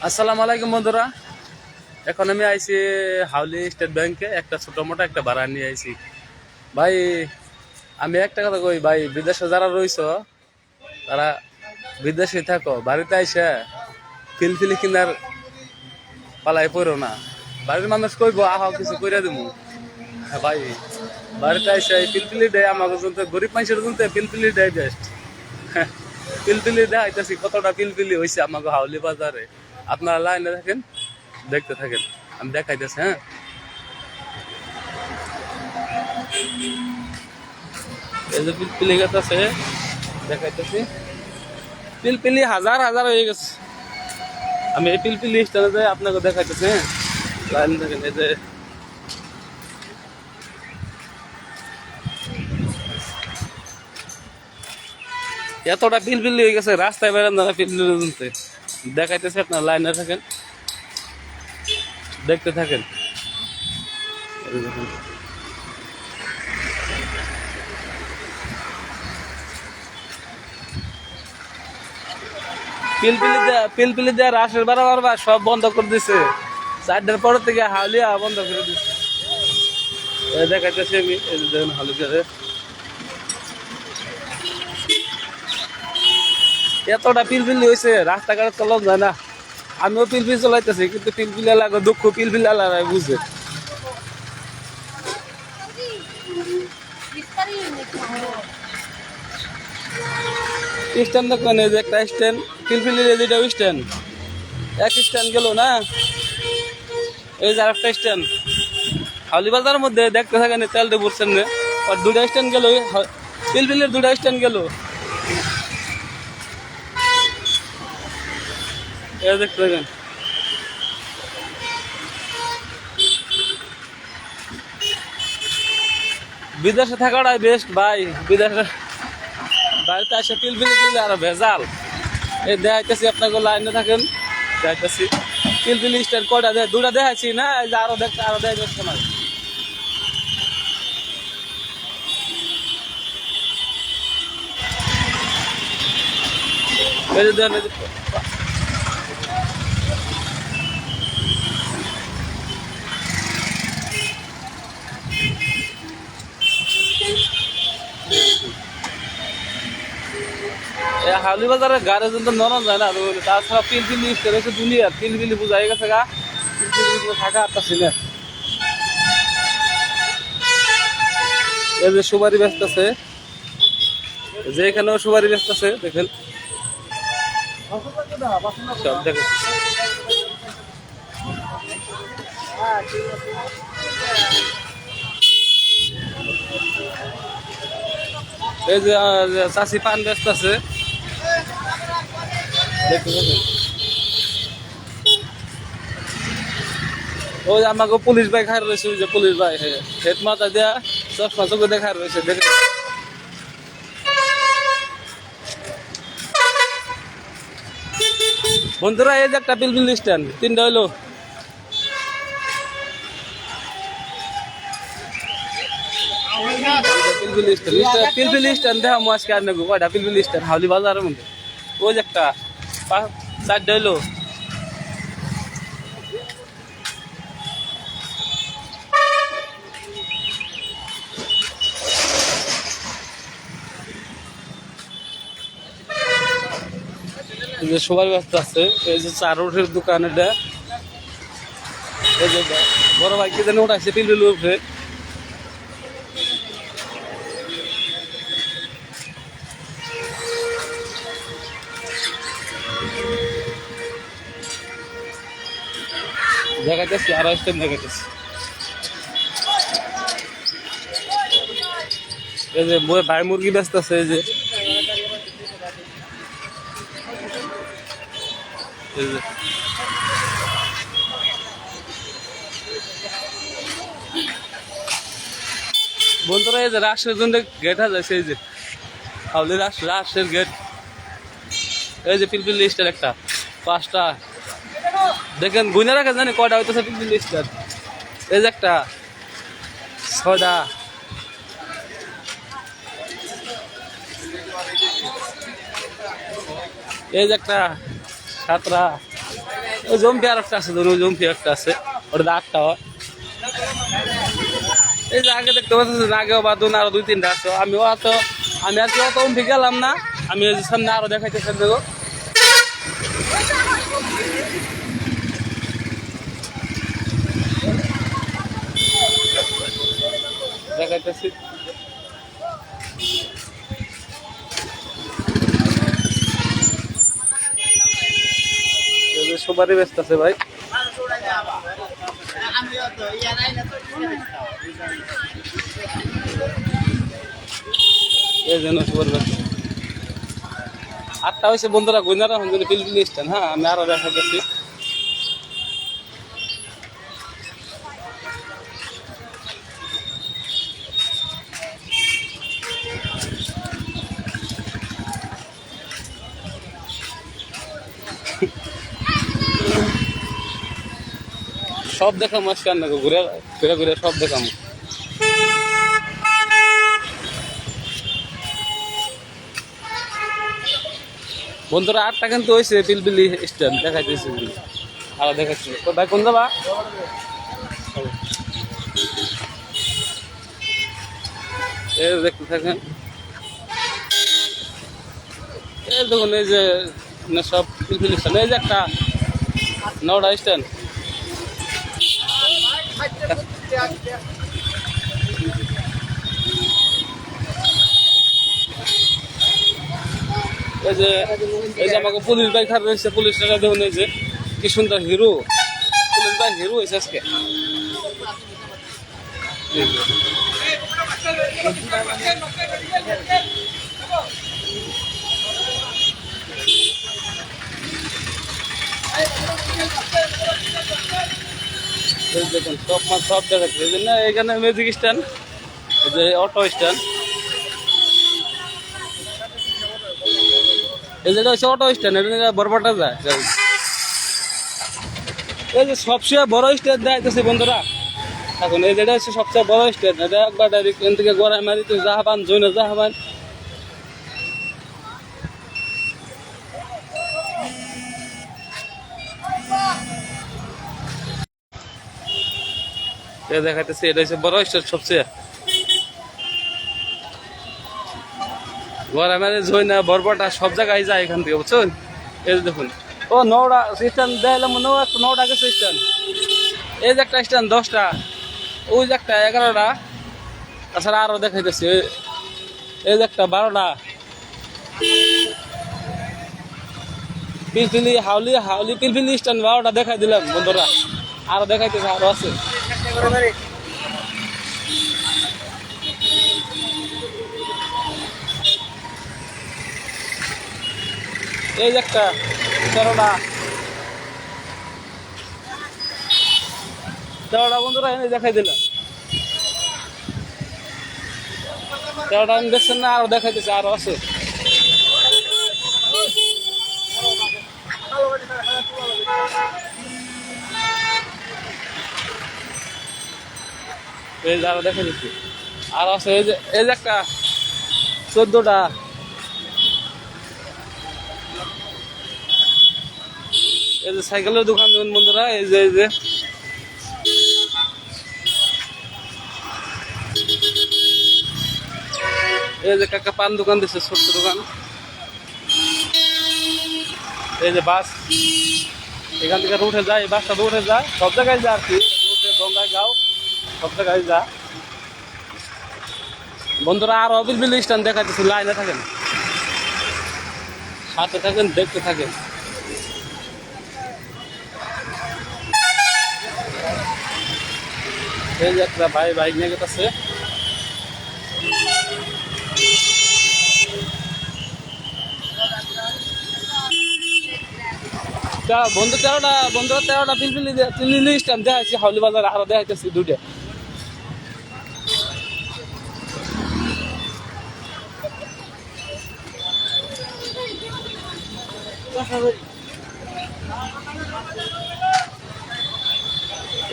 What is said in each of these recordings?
আসসালামু আলাইকুম বন্ধুরা। এখন আমি আইছি হাউলি স্টেট ব্যাংকে একটা ছোট মোটো একটা ভাড়া নিয়ে আইছি। ভাই আমি একটা কথা কই ভাই, বিদেশে যারা রইছো তারা বিদেশে থাকো, বাড়িতে আইসা ফিলফিলি কিনার পালাই পড়ো না। বাড়ির মানুষ কইবো আহ কিছু কইরা দিমু। ভাই বাড়িতে আইসা এই পিলপিলি দেয় আমাকে জন্য, গরিব মানুষের জন্য পিলপিলি দেয় বেস্ট। পিলপিলি দেখাইতেছি কতটা পিলপিলি হয়েছে আমাকে হাউলি বাজারে। আপনারা লাইনে থাকেন, দেখতে থাকেন, আমি দেখাইতেছি। হ্যাঁ, এই যে পিলপিলি গাছ আছে দেখাইতেছি, পিলপিলি হাজার হাজার হয়ে গেছে। আমি এই পিলপিলি স্টাইলে যাই আপনাকে দেখাইতেছি। হ্যাঁ, লাইন থাকেন। এই যে এতটা পিলপিলি হয়ে গেছে, রাস্তায় বেরান না পিলপিলি জমতে। দেখাইতেছি, আপনার লাইনে থাকেন, দেখতে থাকেন। এই যে দেখেন, পিলপিলি দেওয়া রাসের বারবার সব বন্ধ করে দিছে। 4টার পর থেকে হাউলিয়া বন্ধ করে দিছে। দেখাইতেছি আমি, এই যে দেখেন হাউলিয়া এতটা পিলপিলি হয়েছে, রাস্তাঘাট চলানো যায় না। আমিও পিলপিল চলাইতেছি, কিন্তু পিলপিল এলাকা দুঃখ পিলপিল এলাকায় বুঝে। স্ট্যান্ড দেখবেন, এই যে একটা স্ট্যান্ড, পিলপিলির দুইটা স্ট্যান্ড, এক স্ট্যান্ড গেল না, এই যে আরেকটা স্ট্যান্ড। হাউলি বাজারের মধ্যে দেখতে থাকেন, তেল দিয়ে পড়ছেন না, আর দুটা স্ট্যান্ড গেল, পিলপিলের দুটা স্ট্যান্ড গেল। এই দেখতে থাকেন। বিদেশে থাকাটাই বেস্ট ভাই। বিদেশে বাড়িতে আসে পিলপিলি কিনলে আরো ভেজাল। এই দেখাইতেছি আপনাকে, লাইনে থাকেন, দেখাইতেছি পিলপিলি স্ট্যান্ড কয়টা দেয়, দুটা দেখাইছি না, এই যে আরো দেখতে আরো দেয় দেখতে না। এই যে দেখেন, হাউলি বাজারের গাড়ি কিন্তু নরম যায় না, তাছাড়া পিলপিলি স্ট্যান্ড হচ্ছে দুনিয়া, পিলপিলি বুঝাই গেছে গা, পিলপিলি থাকা আটটা না। এই যে সুপারি ব্যস্ত আছে, যে এখানেও সুপারি ব্যস্ত আছে, দেখেন সব দেখেন। এই যে চাষি পান ব্যস্ত আছে, দেখতে পাচ্ছেন। ওই আমাকে পুলিশ ভাই খাই রয়েছে, ওই যে পুলিশ ভাই হেড মাথা দেয়া চশমা চোখে দেখা রয়েছে, দেখে। বন্ধুরা এই যে একটা পিলপিলি স্ট্যান্ড, তিনটা হইলো। পিলপিলি স্ট্যান্ড দেখা আজকে আর নেবো কয়টা পিলপিলি স্ট্যান্ড হাউলি বাজারের মধ্যে। ওই যে একটা 4টা হইলো। এই যে সবার ব্যস্ত আছে, এই যে চারোটের দোকান এটা। এই যে বড় ভাই কি জানি উঠাইছে পিলপিলি উঠে। দেখাইতেছি আরো স্ট্যান্ড দেখাইতেছি। এই যে ভাই মুরগি ব্যস্ত আছে, এই যে বন্ধুরা এই যে রাশের জন্য গেট আছে, এই যে হাউলি রাশের গেট। এই যে পিলপিলি স্টার একটা 5টা, দেখেন গুনে রাখা জানি কয়টা হইতেছে পিলপিলি স্টার। এই যে একটা 6টা, এই যে একটা 7টা, ওই জম্পি আর একটা আছে, ধরুন ওই জম্পি একটা আছে, ওটা 8টা হয়। এই যে আগে দেখতে পাচ্ছেন, আগেও বাদুন আরো 2-3টা আছে। আমি আর কি অত অম্পি গেলাম না, আমি ওই যে সামনে আরো দেখাইতেছেন দেখো। দেখাইতেছি সবারই ব্যস্ত আছে ভাই। এই জন্য সবার ব্যস্ত। 8টা হয়েছে বন্ধুরা, গুইনারা পিলপিলি স্ট্যান্ড। হ্যাঁ, আমি আরো দেখাইতেছি। সব দেখাম আজকে, ঘুরে ঘুরে ঘুরে সব দেখাম। বন্ধুরা 8টা কিন্তু হয়েছে পিলপিলি স্ট্যান্ড দেখাইতেছি, আরো দেখাচ্ছি। তো ভাই কোন যাবা? এই দেখতে থাকেন। এই দেখুন, এই যে সব পিলপিলি স্ট্যান্ড। এই যে একটা 9টা স্ট্যান্ড। এই যে আমাকে পুলিশ বাইক খারাপ হয়েছে, পুলিশ টাকা দেখুন। এই যে কি সুন্দর হিরো, পুলিশ বাইক হিরো হয়েছে আজকে। দেখুন সব দেখাচ্ছে। এই জন্য এখানে ম্যাজিক স্ট্যান্ড, এই যে অটো স্ট্যান্ড। এই যেটা হচ্ছে অটো স্ট্যান্ড, এটা বরবাটা যায়। এই যে সবচেয়ে বড় স্ট্যান্ড দেখাইতেছে বন্ধুরা এখন। এই যেটা হচ্ছে সবচেয়ে বড় স্ট্যান্ড, এটা একবার ডাইরেক্ট এখান থেকে গড়াই মারি তো জাহাবান, জৈন জাহাবান। এটা দেখাইতেছে, এটা হচ্ছে বড় স্ট্যান্ড সবচেয়ে। গড়াই মারি, জৈনা, বরবাটা সব জায়গায় যায় এখান থেকে, বুঝছেন? এই যে দেখুন, ও 9টা স্ট্যান্ড দেখালাম, 9টা গেছে স্ট্যান্ড। এই যে একটা স্ট্যান্ড 10টা, ওই যে একটা 11টা, তাছাড়া আরো দেখাইতেছে। এই যে একটা 12টা। পিলপিলি হাউলি পিলপিলি স্ট্যান্ড 12টা দেখাই দিলাম বন্ধুরা, আরো দেখাইতেছে, আরো আছে। এই যে একটা 13টা বন্ধুরা এনে দেখাই দিলাম। 13টা আমি দেখছেন না, আরো দেখাইতেছে, আরো আছে। এই যে আরো দেখা দিচ্ছি, আরো আছে। এই যে একটা 14টা। এই যে সাইকেলের দোকান দেখুন বন্ধুরা। এই যে কাকা পান দোকান দিচ্ছে, ছোট্ট দোকান। এই যে বাস এখান থেকে রুটে যায়, বাসটা রুটে যায়, সব জায়গায় যায় আর কি। রুটে গঙ্গায় যাও, সব জায়গায় যা বন্ধুরা। আর পিলপিলি স্ট্যান্ড দেখাইতেছি, লাইনে থাকেন, সাথে থাকেন, দেখতে থাকেন। এই যে একটা ভাই বাইক নিয়ে গেছে। বন্ধু 13টা পিলপিলি স্ট্যান্ড দেখাচ্ছি, হাউলি বাজার আরো দেখাইতেছি 2টা।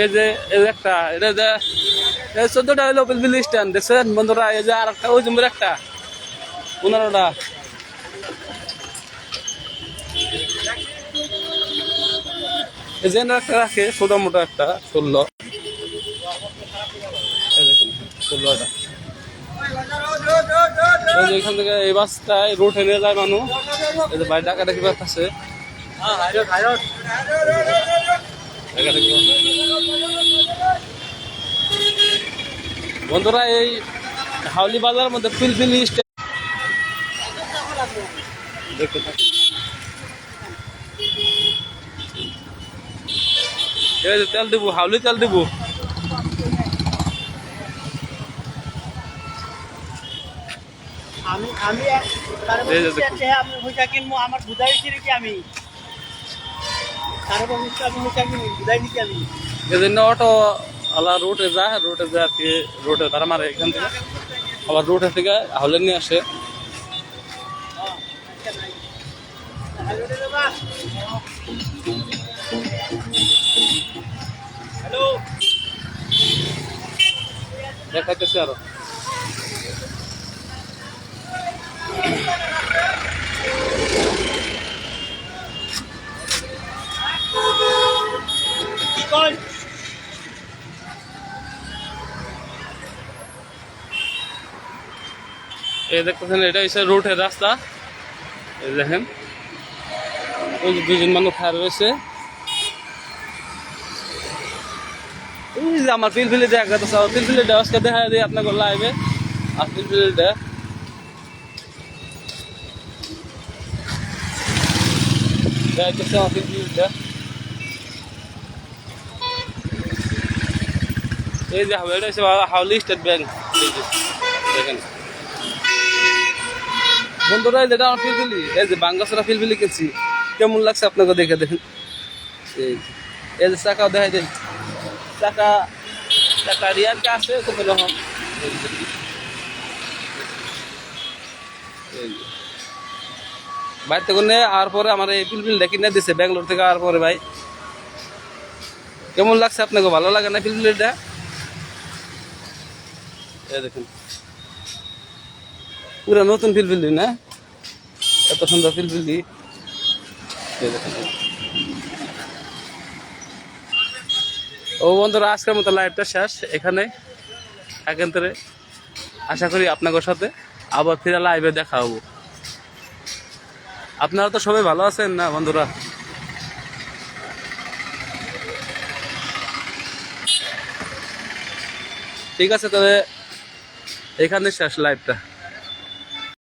এই যে একটা, এটা যে 14টা হইলো পিলপিলি স্ট্যান্ড দেখছেন বন্ধুরা। এই যে আর একটা, ওই জমির একটা 15টা। এই যে একটা রাখে ছোট মোটো একটা 16, এই দেখুন 16টা। এই যে এখান থেকে এই বাসটায় রুটে নিয়ে যায় মানুষ। এই যে ভাই টাকা দেখি পাচ্ছে, বন্ধুরা এই হাউলি বাজারের মধ্যে পিলপিলি দেখতে থাকি। এই যে তেল দিব, হাউলি তেল দিব। আমার বুঝাইছি নাকি আমি এই জন্য অটো আলা রুটে যায়, রুটে যায় রুটে তারা মারে এখান থেকে, আবার রুটে থেকে হাউলে নিয়ে আসে। হ্যালো দেখাইতেছে আরো। কি কই এই দেখতেছেন এটা হচ্ছে রুটের রাস্তা। এই দেখেন ওই যে দুজন মানুষ খারাপ রয়েছে। এই যে আমার পিলপিলি দেখা যাচ্ছে, পিলপিলিটা আজকে দেখা দিই আপনাকে লাইভে। আর পিলপিলিটা দেখাইতেছে আমার পিলপিলিটা। এই যে এটা হচ্ছে হাউলি স্টেট ব্যাংক। এই যে দেখেন বন্ধুরা, যেটা আমার পিলপিলি, এই যে বাঙ্গাসরা পিলপিলি কিনছি, কেমন লাগছে আপনাকে দেখে দেখেন। এই যে চাকাও দেখাই দেন, চাকা চাকা রিয়ার কে আছে কত রকম। বাইর থেকে আর পরে আমার এই পিলপিলটা কিনে দিছে ব্যাঙ্গালোর থেকে। আর পরে ভাই কেমন লাগছে আপনাকে, ভালো লাগে না পিলপিলিটা? এই দেখুন পুরা নতুন পিলপিলি না, এত সুন্দর পিলপিলি। ও বন্ধুরা, আজকের মতো লাইভটা শেষ এখানে। একান্তরে আশা করি আপনাদের সাথে আবার ফিরে লাইভে দেখা হবো। আপনারা তো সবাই ভালো আছেন না বন্ধুরা? ঠিক আছে, তবে এখানে শেষ লাইভটা।